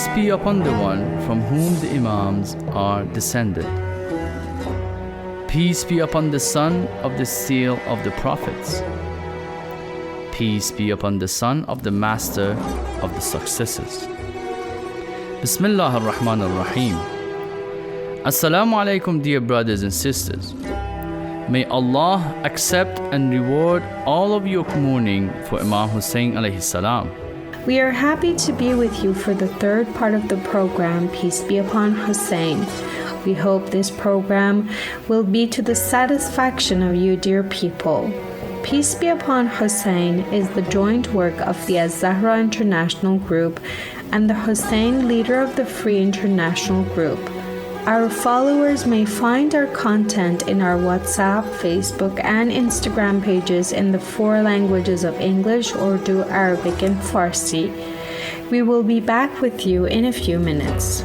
Peace be upon the one from whom the Imams are descended. Peace be upon the son of the seal of the prophets. Peace be upon the son of the master of the successors. Bismillah ar-Rahman ar-Rahim. Assalamu alaikum, dear brothers and sisters. May Allah accept and reward all of your mourning for Imam Husain alayhi salam. We are happy to be with you for the third part of the program, Peace be upon Husain. We hope this program will be to the satisfaction of you, dear people. Peace be upon Husain is the joint work of the Az-Zahra International Group and the Husain Leader of the Free International Group. Our followers may find our content in our WhatsApp, Facebook, and Instagram pages in the 4 languages of English, Urdu, Arabic, and Farsi. We will be back with you in a few minutes.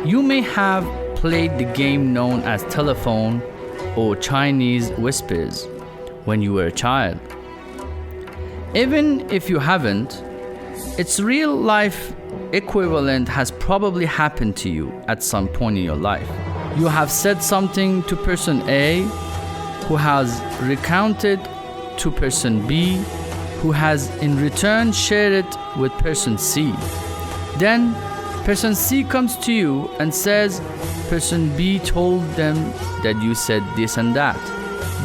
You may have played the game known as telephone or Chinese whispers when you were a child. Even if you haven't, its real life equivalent has probably happened to you at some point in your life. You have said something to person A, who has recounted to person B, who has in return shared it with person C. Then person C comes to you and says person B told them that you said this and that.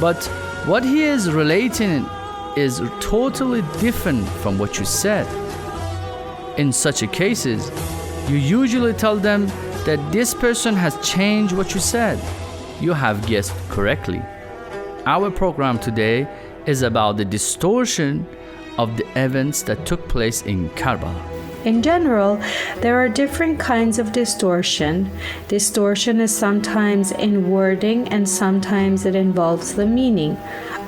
But what he is relating is totally different from what you said. In such cases, you usually tell them that this person has changed what you said. You have guessed correctly. Our program today is about the distortion of the events that took place in Karbala. In general, there are different kinds of distortion. Distortion is sometimes in wording and sometimes it involves the meaning.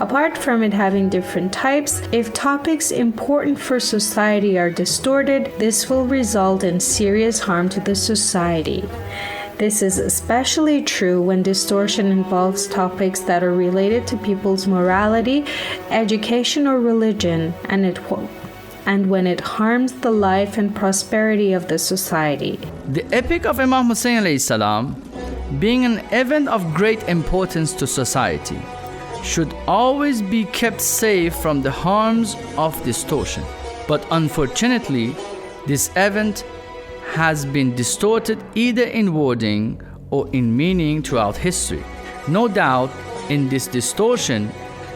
Apart from it having different types, if topics important for society are distorted, this will result in serious harm to the society. This is especially true when distortion involves topics that are related to people's morality, education, or religion, and when it harms the life and prosperity of the society. The epic of Imam Husain alayhi salam, being an event of great importance to society, should always be kept safe from the harms of distortion. But unfortunately, this event has been distorted either in wording or in meaning throughout history. No doubt, in this distortion,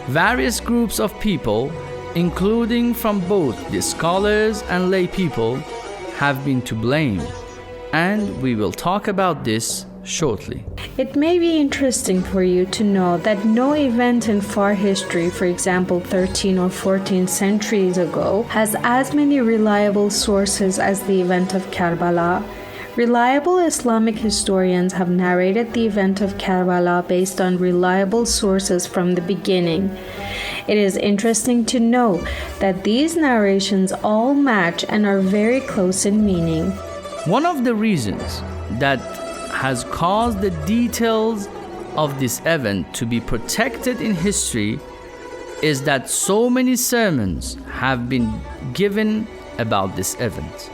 various groups of people, including from both the scholars and lay people, have been to blame, and we will talk about this shortly. It may be interesting for you to know that no event in far history, for example 13 or 14 centuries ago, has as many reliable sources as the event of Karbala. Reliable Islamic historians have narrated the event of Karbala based on reliable sources from the beginning. It is interesting to know that these narrations all match and are very close in meaning. One of the reasons that has caused the details of this event to be protected in history is that so many sermons have been given about this event.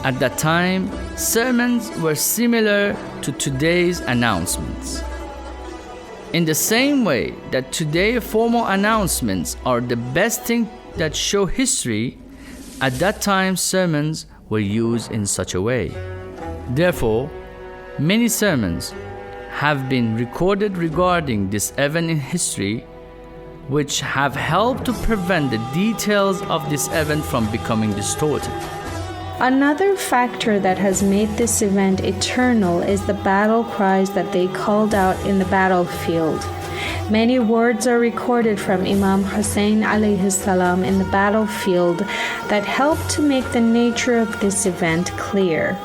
At that time, sermons were similar to today's announcements. In the same way that today formal announcements are the best thing that show history, at that time sermons were used in such a way. Therefore, many sermons have been recorded regarding this event in history, which have helped to prevent the details of this event from becoming distorted. Another factor that has made this event eternal is the battle cries that they called out in the battlefield. Many words are recorded from Imam Husain alayhi salam in the battlefield that help to make the nature of this event clear.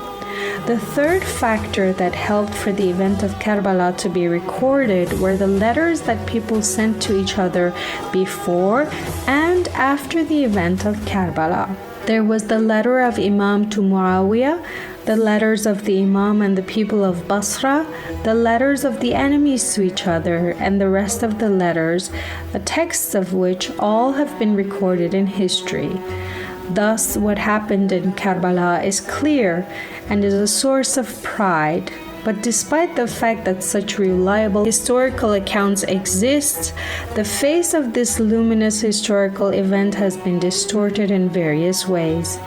The third factor that helped for the event of Karbala to be recorded were the letters that people sent to each other before and after the event of Karbala. There was the letter of Imam to Muawiyah, the letters of the Imam and the people of Basra, the letters of the enemies to each other, and the rest of the letters, the texts of which all have been recorded in history. Thus, what happened in Karbala is clear and is a source of pride. But despite the fact that such reliable historical accounts exist, the face of this luminous historical event has been distorted in various ways.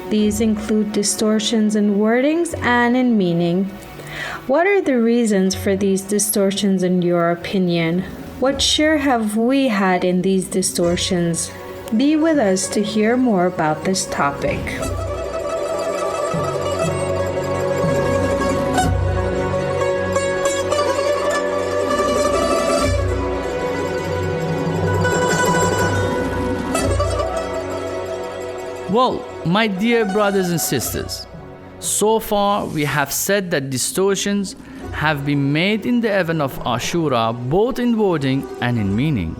These include distortions in wordings and in meaning. What are the reasons for these distortions in your opinion? What share have we had in these distortions? Be with us to hear more about this topic. Well, my dear brothers and sisters, so far we have said that distortions have been made in the event of Ashura, both in wording and in meaning.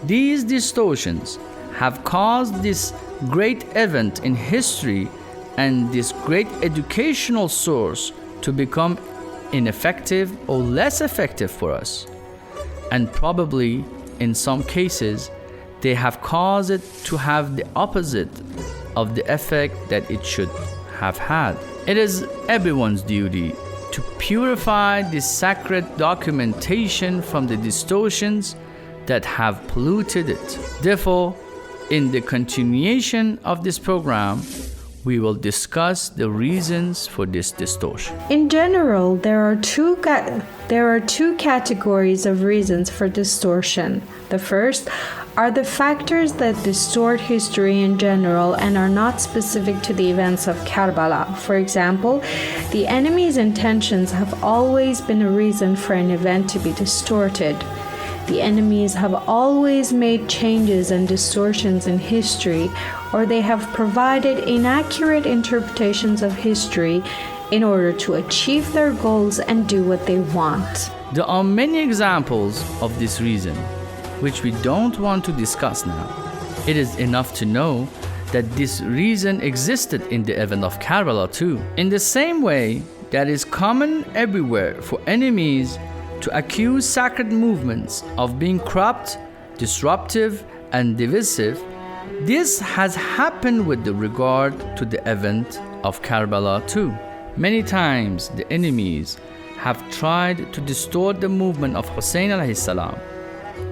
These distortions have caused this great event in history and this great educational source to become ineffective or less effective for us. And probably, in some cases, they have caused it to have the opposite of the effect that it should have had. It is everyone's duty to purify this sacred documentation from the distortions that have polluted it. Therefore, in the continuation of this program, we will discuss the reasons for this distortion. In general, there are two categories of reasons for distortion. The first are the factors that distort history in general and are not specific to the events of Karbala. For example, the enemy's intentions have always been a reason for an event to be distorted. The enemies have always made changes and distortions in history, or they have provided inaccurate interpretations of history in order to achieve their goals and do what they want. There are many examples of this reason, which we don't want to discuss now. It is enough to know that this reason existed in the event of Karbala too. In the same way that is common everywhere for enemies to accuse sacred movements of being corrupt, disruptive, and divisive, this has happened with regard to the event of Karbala too. Many times the enemies have tried to distort the movement of Husain alayhi salam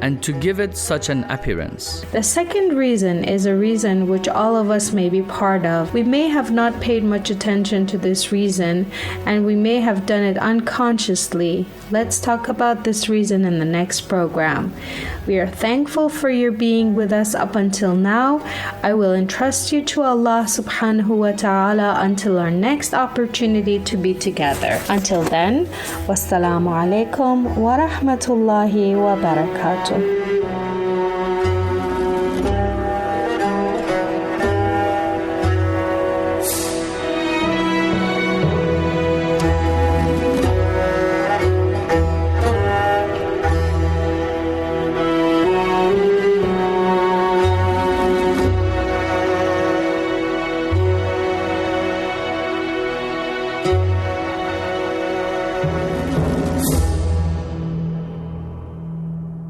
and to give it such an appearance. The second reason is a reason which all of us may be part of. We may have not paid much attention to this reason, and we may have done it unconsciously. Let's talk about this reason in the next program. We are thankful for your being with us up until now. I will entrust you to Allah subhanahu wa ta'ala until our next opportunity to be together. Until then, wassalamu alaikum wa rahmatullahi wa barakatuh.